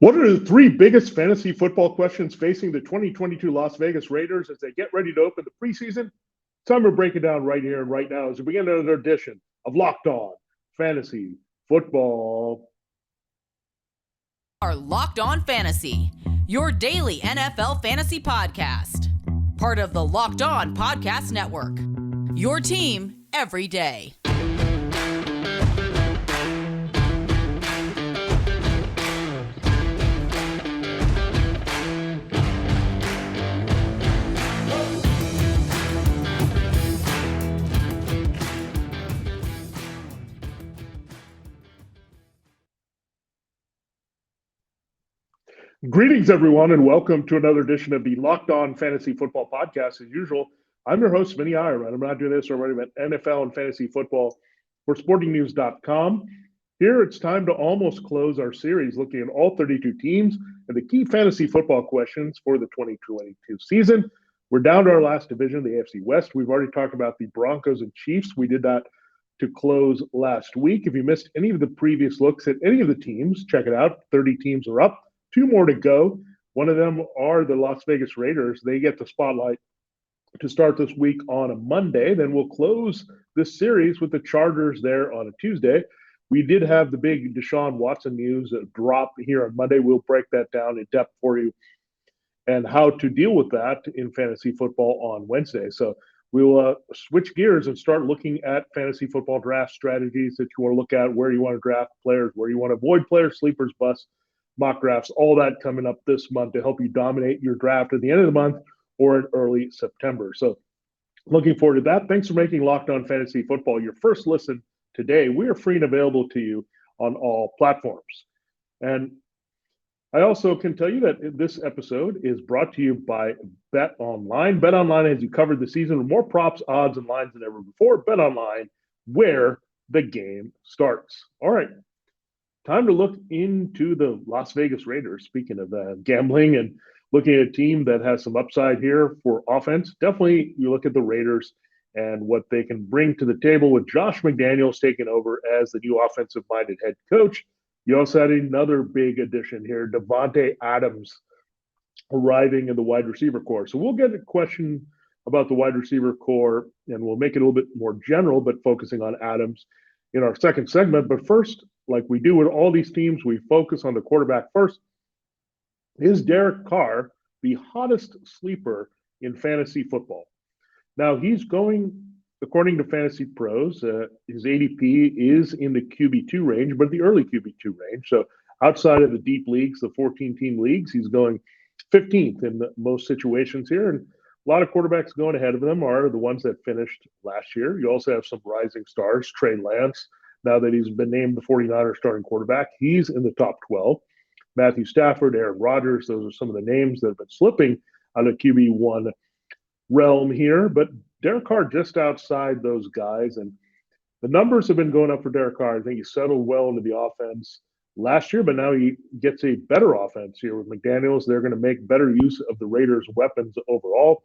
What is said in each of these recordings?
What are the three biggest fantasy football questions facing the 2022 Las Vegas Raiders as they get ready to open the preseason? Time to break it down right here and right now as we begin another edition of Locked On Fantasy Football. Are Locked On Fantasy, your daily NFL fantasy podcast. Part of the Locked On Podcast Network. Your team every day. Greetings, everyone, and welcome to another edition of the Locked On Fantasy Football Podcast. As usual, I'm your host, Vinnie Iyer, and I'm not doing this already about NFL and fantasy football for sportingnews.com. Here, it's time to almost close our series looking at all 32 teams and the key fantasy football questions for the 2022 season. We're down to our last division, the AFC West. We've already talked about the Broncos and Chiefs. We did that to close last week. If you missed any of the previous looks at any of the teams, check it out. 30 teams are up. Two more to go. One of them are the Las Vegas Raiders. They get the spotlight to start this week on a Monday. Then we'll close this series with the Chargers there on a Tuesday. We did have the big Deshaun Watson news drop here on Monday. We'll break that down in depth for you and how to deal with that in fantasy football on Wednesday. So we'll switch gears and start looking at fantasy football draft strategies that you want to look at, where you want to draft players, where you want to avoid players, sleepers, busts, mock drafts, all that coming up this month to help you dominate your draft at the end of the month or in early September. So looking forward to that. Thanks for making Locked On Fantasy Football your first listen today. We are free and available to you on all platforms. And I also can tell you that this episode is brought to you by BetOnline. BetOnline has you covered the season with more props, odds, and lines than ever before. BetOnline, where the game starts. All right. Time to look into the Las Vegas Raiders. Speaking of gambling and looking at a team that has some upside here for offense, definitely you look at the Raiders and what they can bring to the table with Josh McDaniels taking over as the new offensive-minded head coach. You also had another big addition here, Davante Adams, arriving in the wide receiver core. So we'll get a question about the wide receiver core, and we'll make it a little bit more general, but focusing on Adams in our second segment. But first, like we do with all these teams, we focus on the quarterback first. Is Derek Carr the hottest sleeper in fantasy football? Now, he's going, according to Fantasy Pros, his ADP is in the QB2 range, but the early QB2 range. So outside of the deep leagues, the 14-team leagues, he's going 15th in most situations here. And a lot of quarterbacks going ahead of them are the ones that finished last year. You also have some rising stars, Trey Lance. Now that he's been named the 49ers starting quarterback, he's in the top 12. Matthew Stafford, Aaron Rodgers, those are some of the names that have been slipping out of QB1 realm here. But Derek Carr just outside those guys. And the numbers have been going up for Derek Carr. I think he settled well into the offense last year, but now he gets a better offense here with McDaniels. They're going to make better use of the Raiders' weapons overall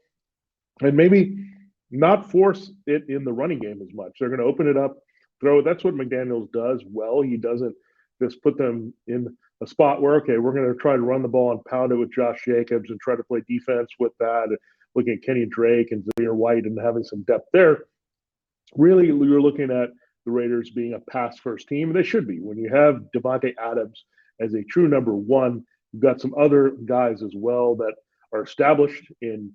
and maybe not force it in the running game as much. They're going to open it up. That's what McDaniels does well. He doesn't just put them in a spot where, okay, we're going to try to run the ball and pound it with Josh Jacobs and try to play defense with that, looking at Kenny Drake and Zamir White and having some depth there. Really, you're looking at the Raiders being a pass-first team. They should be. When you have Davante Adams as a true number one, you've got some other guys as well that are established in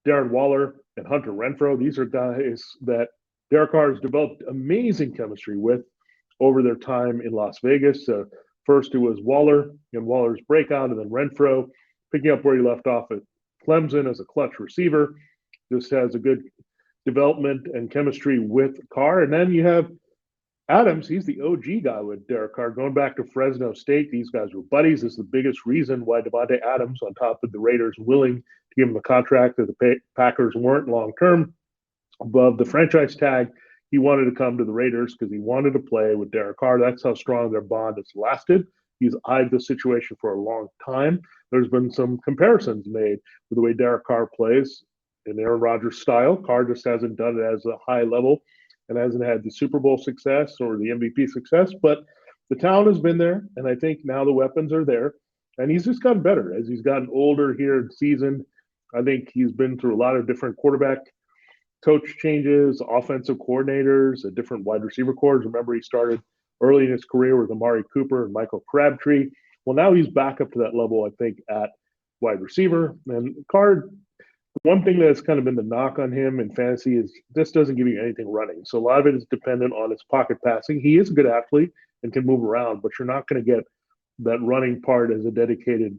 Darren Waller and Hunter Renfrow. These are guys that Derek Carr has developed amazing chemistry with over their time in Las Vegas. First, it was Waller and Waller's breakout, and then Renfrow picking up where he left off at Clemson as a clutch receiver. Just has a good development and chemistry with Carr. And then you have Adams. He's the OG guy with Derek Carr. Going back to Fresno State, these guys were buddies. This is the biggest reason why Davante Adams, on top of the Raiders willing to give him the contract that the Packers weren't long-term, above the franchise tag, he wanted to come to the Raiders because he wanted to play with Derek Carr. That's how strong their bond has lasted. He's eyed the situation for a long time. There's been some comparisons made with the way Derek Carr plays in Aaron Rodgers style. Carr just hasn't done it as a high level and hasn't had the Super Bowl success or the MVP success, but the talent has been there, and I think now the weapons are there. And he's just gotten better as he's gotten older here and seasoned. I think he's been through a lot of different quarterback coach changes, offensive coordinators, different wide receiver cores. Remember, he started early in his career with Amari Cooper and Michael Crabtree. Well, now he's back up to that level, I think, at wide receiver. And Carr, one thing that's kind of been the knock on him in fantasy is this doesn't give you anything running. So a lot of it is dependent on his pocket passing. He is a good athlete and can move around, but you're not going to get that running part as a dedicated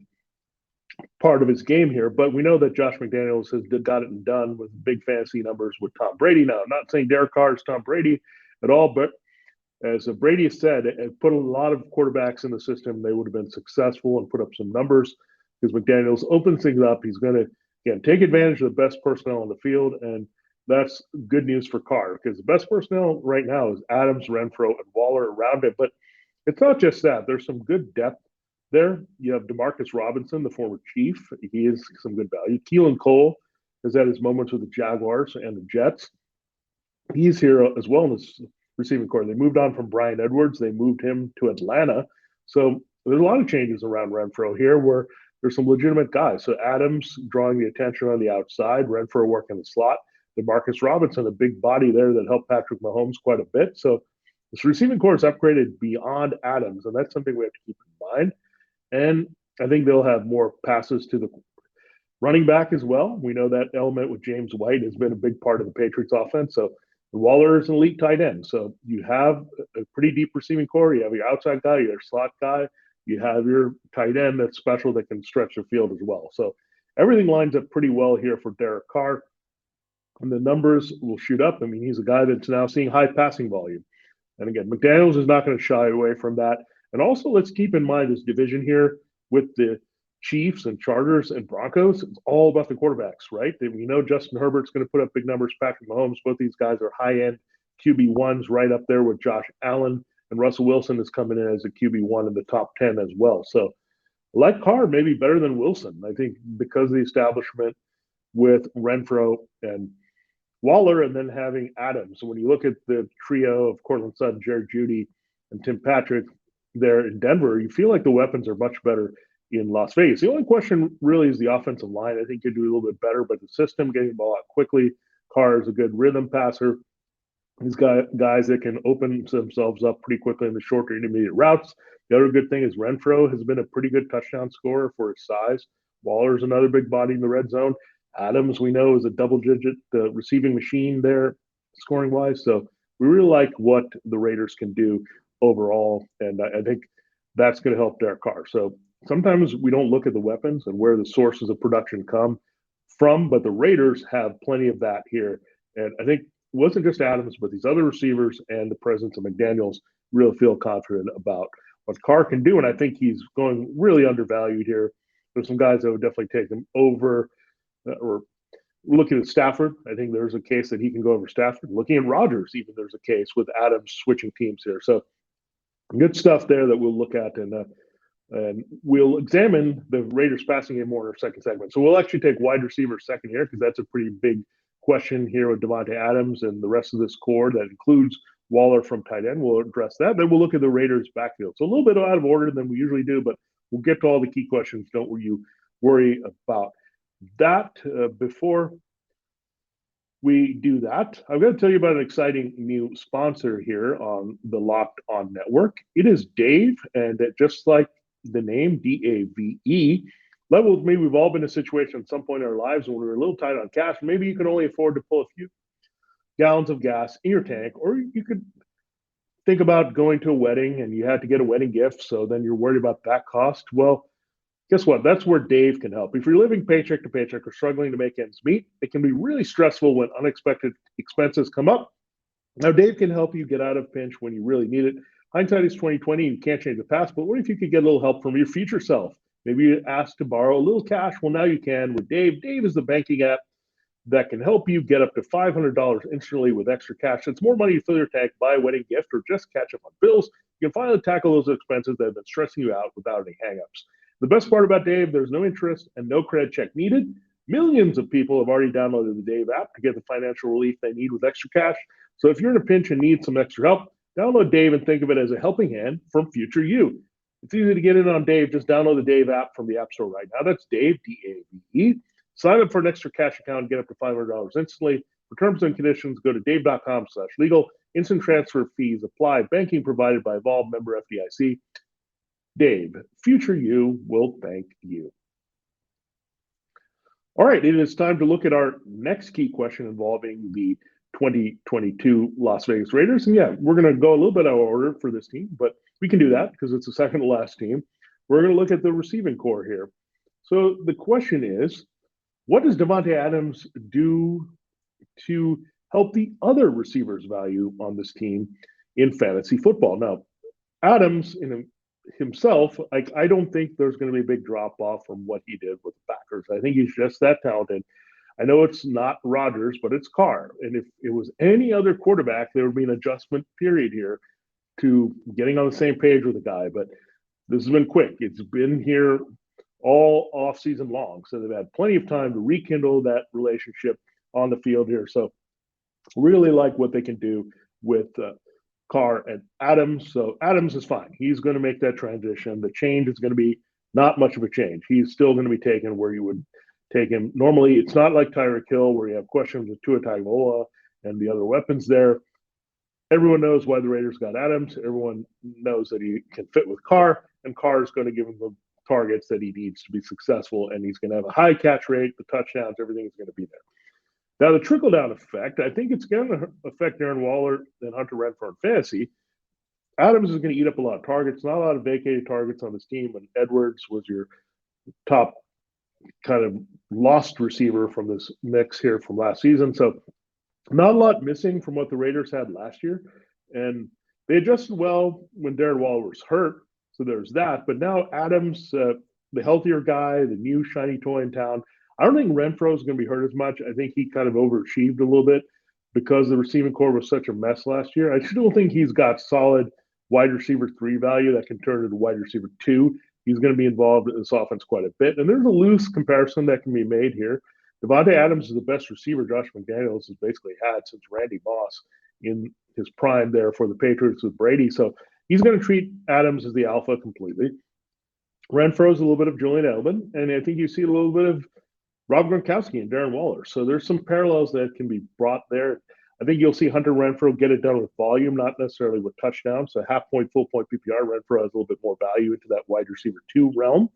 part of his game here. But we know that Josh McDaniels has got it done with big fantasy numbers with Tom Brady now. I'm not saying Derek Carr is Tom Brady at all, but as Brady has said, it put a lot of quarterbacks in the system. They would have been successful and put up some numbers because McDaniels opens things up. He's going to, again, take advantage of the best personnel on the field. And that's good news for Carr because the best personnel right now is Adams, Renfro, and Waller around it. But it's not just that. There's some good depth there. You have Demarcus Robinson, the former Chief. He is some good value. Keelan Cole has had his moments with the Jaguars and the Jets. He's here as well in this receiving core. They moved on from Brian Edwards. They moved him to Atlanta. So there's a lot of changes around Renfro here where there's some legitimate guys. So Adams drawing the attention on the outside, Renfro working the slot, Demarcus Robinson, a big body there that helped Patrick Mahomes quite a bit. So this receiving core is upgraded beyond Adams, and that's something we have to keep in mind. And I think they'll have more passes to the running back as well. We know that element with James White has been a big part of the Patriots offense. So Waller is an elite tight end. So you have a pretty deep receiving core. You have your outside guy, your slot guy. You have your tight end that's special that can stretch the field as well. So everything lines up pretty well here for Derek Carr. And the numbers will shoot up. I mean, he's a guy that's now seeing high passing volume. And again, McDaniels is not going to shy away from that. And also, let's keep in mind this division here with the Chiefs and Chargers and Broncos. It's all about the quarterbacks, right? We know Justin Herbert's going to put up big numbers. Patrick Mahomes, both these guys are high-end QB1s right up there with Josh Allen. And Russell Wilson is coming in as a QB1 in the top 10 as well. So, like Carr, maybe better than Wilson. I think because of the establishment with Renfro and Waller and then having Adams. So when you look at the trio of Cortland Sutton, Jared Jeudy, and Tim Patrick there in Denver, you feel like the weapons are much better in Las Vegas. The only question really is the offensive line. I think you do a little bit better, but the system, getting the ball out quickly. Carr is a good rhythm passer. He's got guys that can open themselves up pretty quickly in the short or intermediate routes. The other good thing is Renfro has been a pretty good touchdown scorer for his size. Waller's another big body in the red zone. Adams, we know, is a double-digit receiving machine there, scoring-wise. So we really like what the Raiders can do overall, and I think that's going to help Derek Carr. So sometimes we don't look at the weapons and where the sources of production come from, but the Raiders have plenty of that here. And I think it wasn't just Adams, but these other receivers and the presence of McDaniels really feel confident about what Carr can do, and I think he's going really undervalued here. There's some guys that would definitely take him over. Or looking at Stafford, I think there's a case that he can go over Stafford. Looking at Rodgers, even there's a case with Adams switching teams here. So good stuff there that we'll look at, and we'll examine the Raiders passing game more in our second segment. So we'll actually take wide receiver second here because that's a pretty big question here with Davante Adams and the rest of this core that includes Waller from tight end. We'll address that. Then we'll look at the Raiders backfield. So a little bit out of order than we usually do, but we'll get to all the key questions. Don't you worry about that. Before we do that, I'm going to tell you about an exciting new sponsor here on the Locked On Network. It is Dave, and just like the name, D-A-V-E, levels, maybe we've all been in a situation at some point in our lives when we're a little tight on cash. Maybe you can only afford to pull a few gallons of gas in your tank, or you could think about going to a wedding and you had to get a wedding gift, so then you're worried about that cost. Well, guess what? That's where Dave can help. If you're living paycheck to paycheck or struggling to make ends meet, it can be really stressful when unexpected expenses come up. Now, Dave can help you get out of a pinch when you really need it. Hindsight is 2020. You can't change the past, but what if you could get a little help from your future self? Maybe you asked to borrow a little cash. Well, now you can with Dave. Dave is the banking app that can help you get up to $500 instantly with extra cash. It's more money to fill your tank, buy a wedding gift, or just catch up on bills. You can finally tackle those expenses that have been stressing you out without any hangups. The best part about Dave, there's no interest and no credit check needed. Millions of people have already downloaded the Dave app to get the financial relief they need with extra cash. So if you're in a pinch and need some extra help, download Dave and think of it as a helping hand from future you. It's easy to get in on Dave. Just download the Dave app from the App Store right now. That's Dave, D-A-V-E. Sign up for an extra cash account and get up to $500 instantly. For terms and conditions, go to dave.com/legal. Instant transfer fees apply. Banking provided by Evolve, member FDIC. Dave, future you will thank you. All right, it is time to look at our next key question involving the 2022 Las Vegas Raiders. And yeah, we're going to go a little bit out of order for this team, but we can do that because it's the second to last team. We're going to look at the receiving core here. So the question is, what does Davante Adams do to help the other receivers' value on this team in fantasy football? Now, Adams in himself, I don't think there's going to be a big drop off from what he did with the Packers. I think he's just that talented. I know it's not Rodgers, but it's Carr. And if it was any other quarterback, there would be an adjustment period here to getting on the same page with the guy. But this has been quick. It's been here all off season long. So they've had plenty of time to rekindle that relationship on the field here. So really like what they can do with Carr and Adams. So Adams is fine. He's going to make that transition. The change is going to be not much of a change. He's still going to be taken where you would take him. Normally, it's not like Tyreek Hill where you have questions with Tua Tagovailoa and the other weapons there. Everyone knows why the Raiders got Adams. Everyone knows that he can fit with Carr, and Carr is going to give him the targets that he needs to be successful, and he's going to have a high catch rate, the touchdowns, everything is going to be there. Now, the trickle-down effect, I think it's going to affect Darren Waller and Hunter Renfrow in fantasy. Adams is going to eat up a lot of targets, not a lot of vacated targets on his team, and Edwards was your top kind of lost receiver from this mix here from last season. So not a lot missing from what the Raiders had last year. And they adjusted well when Darren Waller was hurt. So there's that. But now Adams, the healthier guy, the new shiny toy in town, I don't think Renfrow is going to be hurt as much. I think he kind of overachieved a little bit because the receiving core was such a mess last year. I still think he's got solid wide receiver 3 value that can turn into wide receiver 2. He's going to be involved in this offense quite a bit. And there's a loose comparison that can be made here. Davante Adams is the best receiver Josh McDaniels has basically had since Randy Moss in his prime there for the Patriots with Brady. So he's going to treat Adams as the alpha completely. Renfro's a little bit of Julian Edelman, and I think you see a little bit of Rob Gronkowski and Darren Waller. So there's some parallels that can be brought there. I think you'll see Hunter Renfrow get it done with volume, not necessarily with touchdowns. So half point, full point PPR, Renfrow has a little bit more value into that wide receiver 2 realm.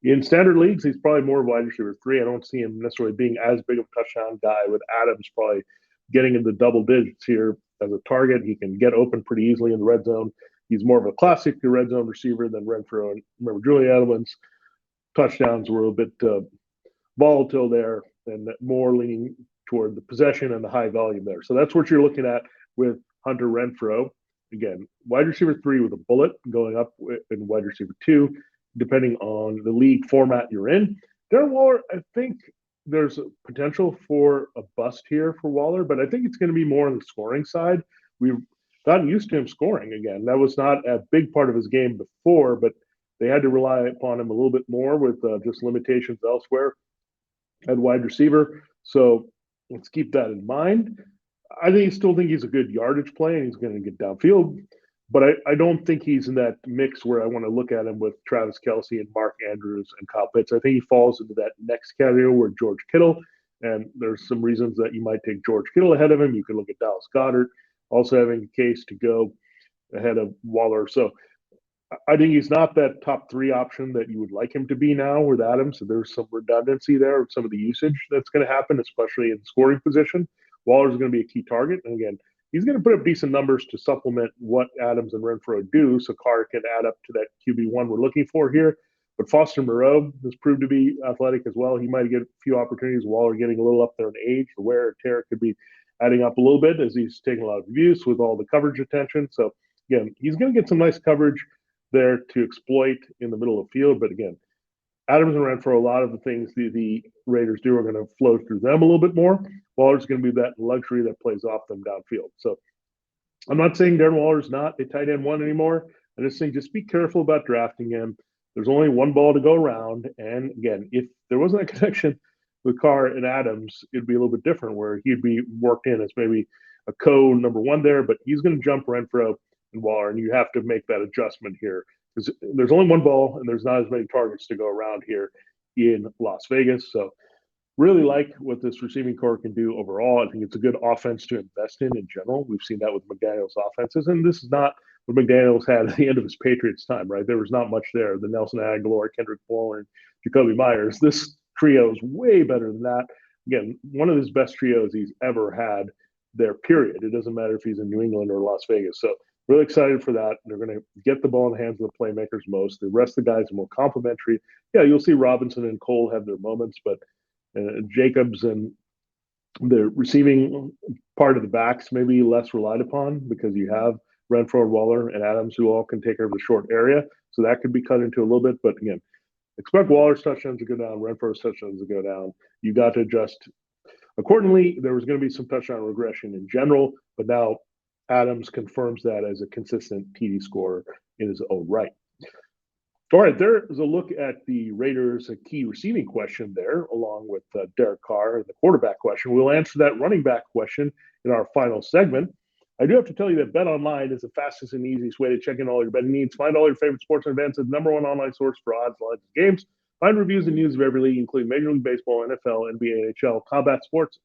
In standard leagues, he's probably more wide receiver 3. I don't see him necessarily being as big of a touchdown guy, with Adams probably getting into double digits here as a target. He can get open pretty easily in the red zone. He's more of a classic red zone receiver than Renfrow. And remember, Julian Edelman's touchdowns were a bit volatile there and more leaning toward the possession and the high volume there. So that's what you're looking at with Hunter Renfrow. Again, wide receiver 3 with a bullet going up in wide receiver 2, depending on the league format you're in. Darren Waller, I think there's a potential for a bust here for Waller, but I think it's going to be more on the scoring side. We've gotten used to him scoring again. That was not a big part of his game before, but they had to rely upon him a little bit more with just limitations elsewhere at wide receiver. So let's keep that in mind. Still think he's a good yardage play, and he's going to get downfield. But I don't think he's in that mix where I want to look at him with Travis Kelce and Mark Andrews and Kyle Pitts. I think he falls into that next category where George Kittle, and there's some reasons that you might take George Kittle ahead of him. You can look at Dallas Goedert, also having a case to go ahead of Waller. So I think he's not that top 3 option that you would like him to be now with Adams. So there's some redundancy there with some of the usage that's going to happen, especially in the scoring position. Waller's going to be a key target. And again, he's going to put up decent numbers to supplement what Adams and Renfrow do, so Carr can add up to that QB1 we're looking for here. But Foster Moreau has proved to be athletic as well. He might get a few opportunities. Waller getting a little up there in age. The wear and tear could be adding up a little bit as he's taking a lot of abuse with all the coverage attention. So, again, he's going to get some nice coverage there to exploit in the middle of the field. But, again, Adams and Renfrow, a lot of the things the Raiders do are going to flow through them a little bit more. Waller's going to be that luxury that plays off them downfield. So I'm not saying Darren Waller's not a tight end 1 anymore. I just think just be careful about drafting him. There's only one ball to go around. And again, if there wasn't a connection with Carr and Adams, it'd be a little bit different where he'd be worked in as maybe a number 1 there, but he's going to jump Renfrow and Waller, and you have to make that adjustment here there's only one ball and there's not as many targets to go around here in Las Vegas. So really like what this receiving core can do overall. I think it's a good offense to invest in general. We've seen that with McDaniel's offenses, and this is not what McDaniel's had at the end of his Patriots time, right? There was not much there. The Nelson Aguilar, Kendrick Bourne, Jacoby Myers. This trio is way better than that. Again, one of his best trios he's ever had there, period. It doesn't matter if he's in New England or Las Vegas. So really excited for that. They're going to get the ball in the hands of the playmakers most. The rest of the guys are more complimentary. Yeah, you'll see Robinson and Cole have their moments, but Jacobs and the receiving part of the backs maybe less relied upon because you have Renfro, Waller, and Adams who all can take care of the short area. So that could be cut into a little bit. But again, expect Waller's touchdowns to go down, Renfro's touchdowns to go down. You got to adjust accordingly. There was going to be some touchdown regression in general, but now Adams confirms that as a consistent TD scorer in his own right. All right, there is a look at the Raiders' a key receiving question there, along with Derek Carr and the quarterback question. We'll answer that running back question in our final segment. I do have to tell you that BetOnline is the fastest and easiest way to check in all your betting needs. Find all your favorite sports and events at the #1 online source for odds, lines, and games. Find reviews and news of every league, including Major League Baseball, NFL, NBA, NHL, combat sports,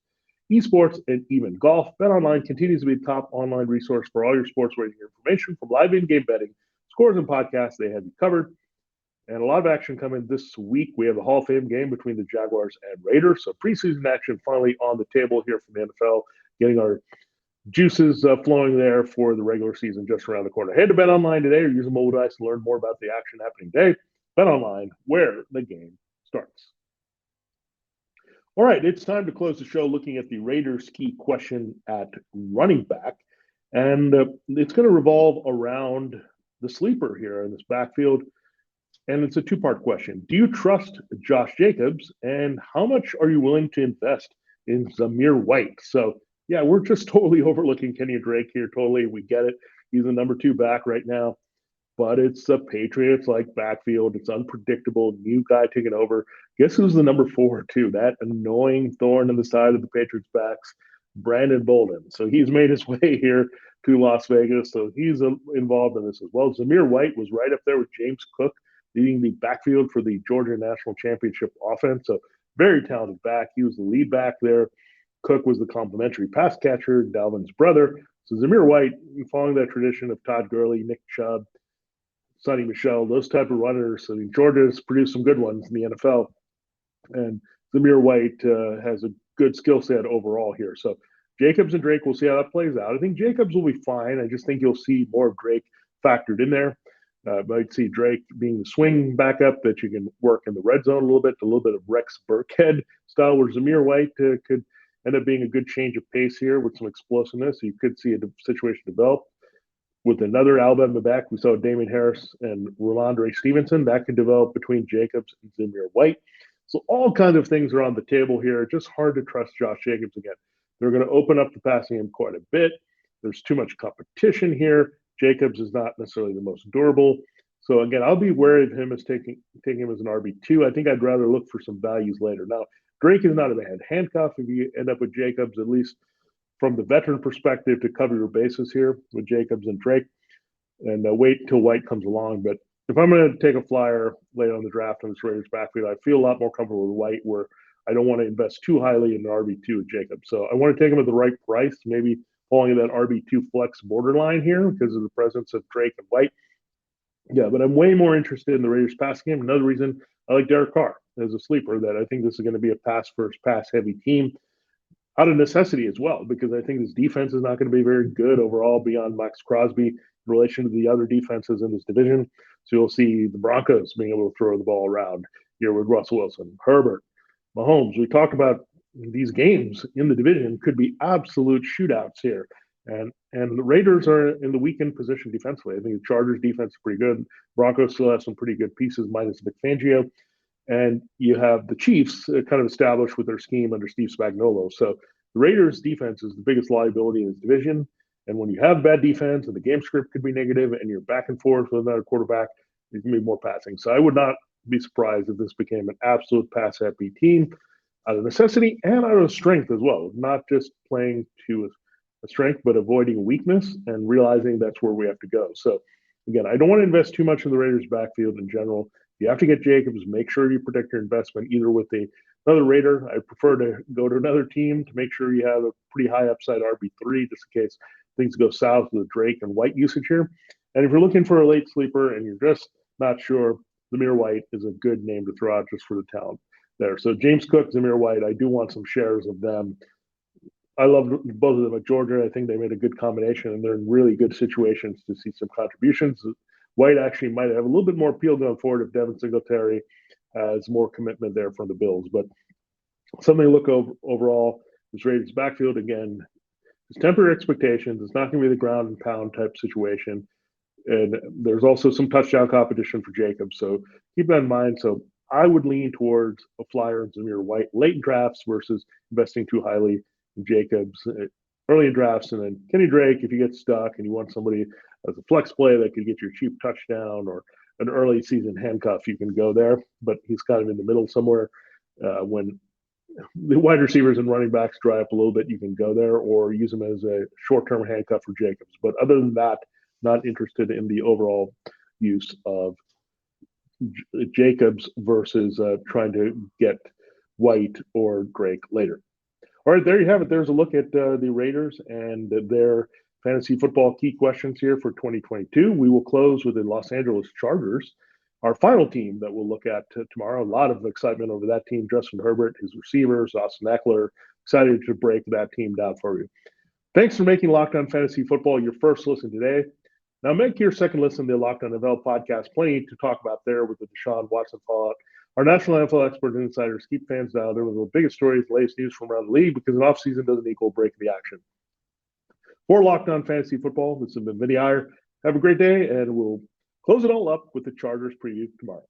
esports, and even golf. BetOnline continues to be the top online resource for all your sports wagering information, from live in-game betting, scores, and podcasts. They have you covered. And a lot of action coming this week. We have the Hall of Fame game between the Jaguars and Raiders. So preseason action finally on the table here from the NFL, getting our juices flowing there for the regular season just around the corner. Head to BetOnline today or use a mobile device to learn more about the action happening today. BetOnline, where the game starts. All right, it's time to close the show looking at the Raiders' key question at running back. And it's going to revolve around the sleeper here in this backfield. And it's a two-part question. Do you trust Josh Jacobs? And how much are you willing to invest in Zamir White? So, yeah, we're just totally overlooking Kenny Drake here. Totally, we get it. He's the number 2 back right now. But it's the Patriots-like backfield. It's unpredictable. New guy taking over. Guess who's the number 4, too? That annoying thorn in the side of the Patriots' backs, Brandon Bolden. So he's made his way here to Las Vegas. So he's involved in this as well. Zamir White was right up there with James Cook, leading the backfield for the Georgia National Championship offense. So very talented back. He was the lead back there. Cook was the complimentary pass catcher, Dalvin's brother. So Zamir White, following that tradition of Todd Gurley, Nick Chubb, Sonny Michel, those type of runners. I mean, Georgia's produced some good ones in the NFL. And Zamir White has a good skill set overall here. So Jacobs and Drake, we'll see how that plays out. I think Jacobs will be fine. I just think you'll see more of Drake factored in there. Might see Drake being the swing backup that you can work in the red zone a little bit of Rex Burkhead style, where Zamir White could end up being a good change of pace here with some explosiveness. You could see a situation develop with another Alabama back. We saw Damien Harris and Ramondre Stevenson. That could develop between Jacobs and Zamir White. So all kinds of things are on the table here. Just hard to trust Josh Jacobs again. They're going to open up the passing game quite a bit. There's too much competition here. Jacobs is not necessarily the most durable. So again, I'll be wary of him as taking him as an RB2. I think I'd rather look for some values later. Now, Drake is not a bad handcuff if you end up with Jacobs, at least from the veteran perspective, to cover your bases here with Jacobs and Drake, and wait until White comes along. But if I'm going to take a flyer late on the draft on this Raiders backfield, I feel a lot more comfortable with White, where I don't want to invest too highly in an RB2 with Jacobs. So I want to take him at the right price, maybe falling in that RB2 flex borderline here because of the presence of Drake and White. Yeah, but I'm way more interested in the Raiders passing game. Another reason I like Derek Carr as a sleeper, that I think this is going to be a pass-first, pass-heavy team out of necessity as well, because I think this defense is not going to be very good overall beyond Max Crosby in relation to the other defenses in this division. So you'll see the Broncos being able to throw the ball around here with Russell Wilson, Herbert, Mahomes. We talk about these games in the division could be absolute shootouts here. And the Raiders are in the weakened position defensively. I think the Chargers defense is pretty good. Broncos still have some pretty good pieces, minus Vic Fangio. And you have the Chiefs kind of established with their scheme under Steve Spagnuolo. So the Raiders defense is the biggest liability in this division. And when you have bad defense and the game script could be negative and you're back and forth with another quarterback, there's going to be more passing. So I would not be surprised if this became an absolute pass-happy team out of necessity and out of strength as well, not just playing to a strength, but avoiding weakness and realizing that's where we have to go. So Again, I don't want to invest too much in the Raiders' backfield in general. You have to get Jacobs. Make sure you protect your investment either with another Raider. I prefer to go to another team to make sure you have a pretty high upside RB3 just in case things go south with Drake and White usage here. And if you're looking for a late sleeper and you're just not sure, Zamir White is a good name to throw out just for the talent there. So James Cook, Zamir White, I do want some shares of them. I love both of them at Georgia. I think they made a good combination, and they're in really good situations to see some contributions. White actually might have a little bit more appeal going forward if Devin Singletary has more commitment there from the Bills. But something to look over overall. This Raiders backfield, again, it's temporary expectations. It's not going to be the ground and pound type situation. And there's also some touchdown competition for Jacobs. So keep that in mind. So I would lean towards a flyer in Zamir White late drafts versus investing too highly in Jacobs early in drafts. And then Kenny Drake, if you get stuck and you want somebody as a flex play that could get your cheap touchdown or an early season handcuff, you can go there. But he's kind of in the middle somewhere. When the wide receivers and running backs dry up a little bit, you can go there or use them as a short-term handcuff for Jacobs. But other than that, not interested in the overall use of Jacobs versus trying to get White or Drake later. All right, there you have it. There's a look at the Raiders and their fantasy football key questions here for 2022. We will close with the Los Angeles Chargers, our final team that we'll look at tomorrow. A lot of excitement over that team. Justin Herbert, his receivers, Austin Eckler. Excited to break that team down for you. Thanks for making Locked On Fantasy Football your first listen today. Now make your second listen to the Locked On NFL podcast. Plenty to talk about there with the Deshaun Watson fallout. Our national NFL experts and insiders keep fans dialed in with the biggest stories, latest news from around the league, because an offseason doesn't equal breaking the action. For Locked On Fantasy Football, this has been Vinnie Iyer. Have a great day, and we'll close it all up with the Chargers preview tomorrow.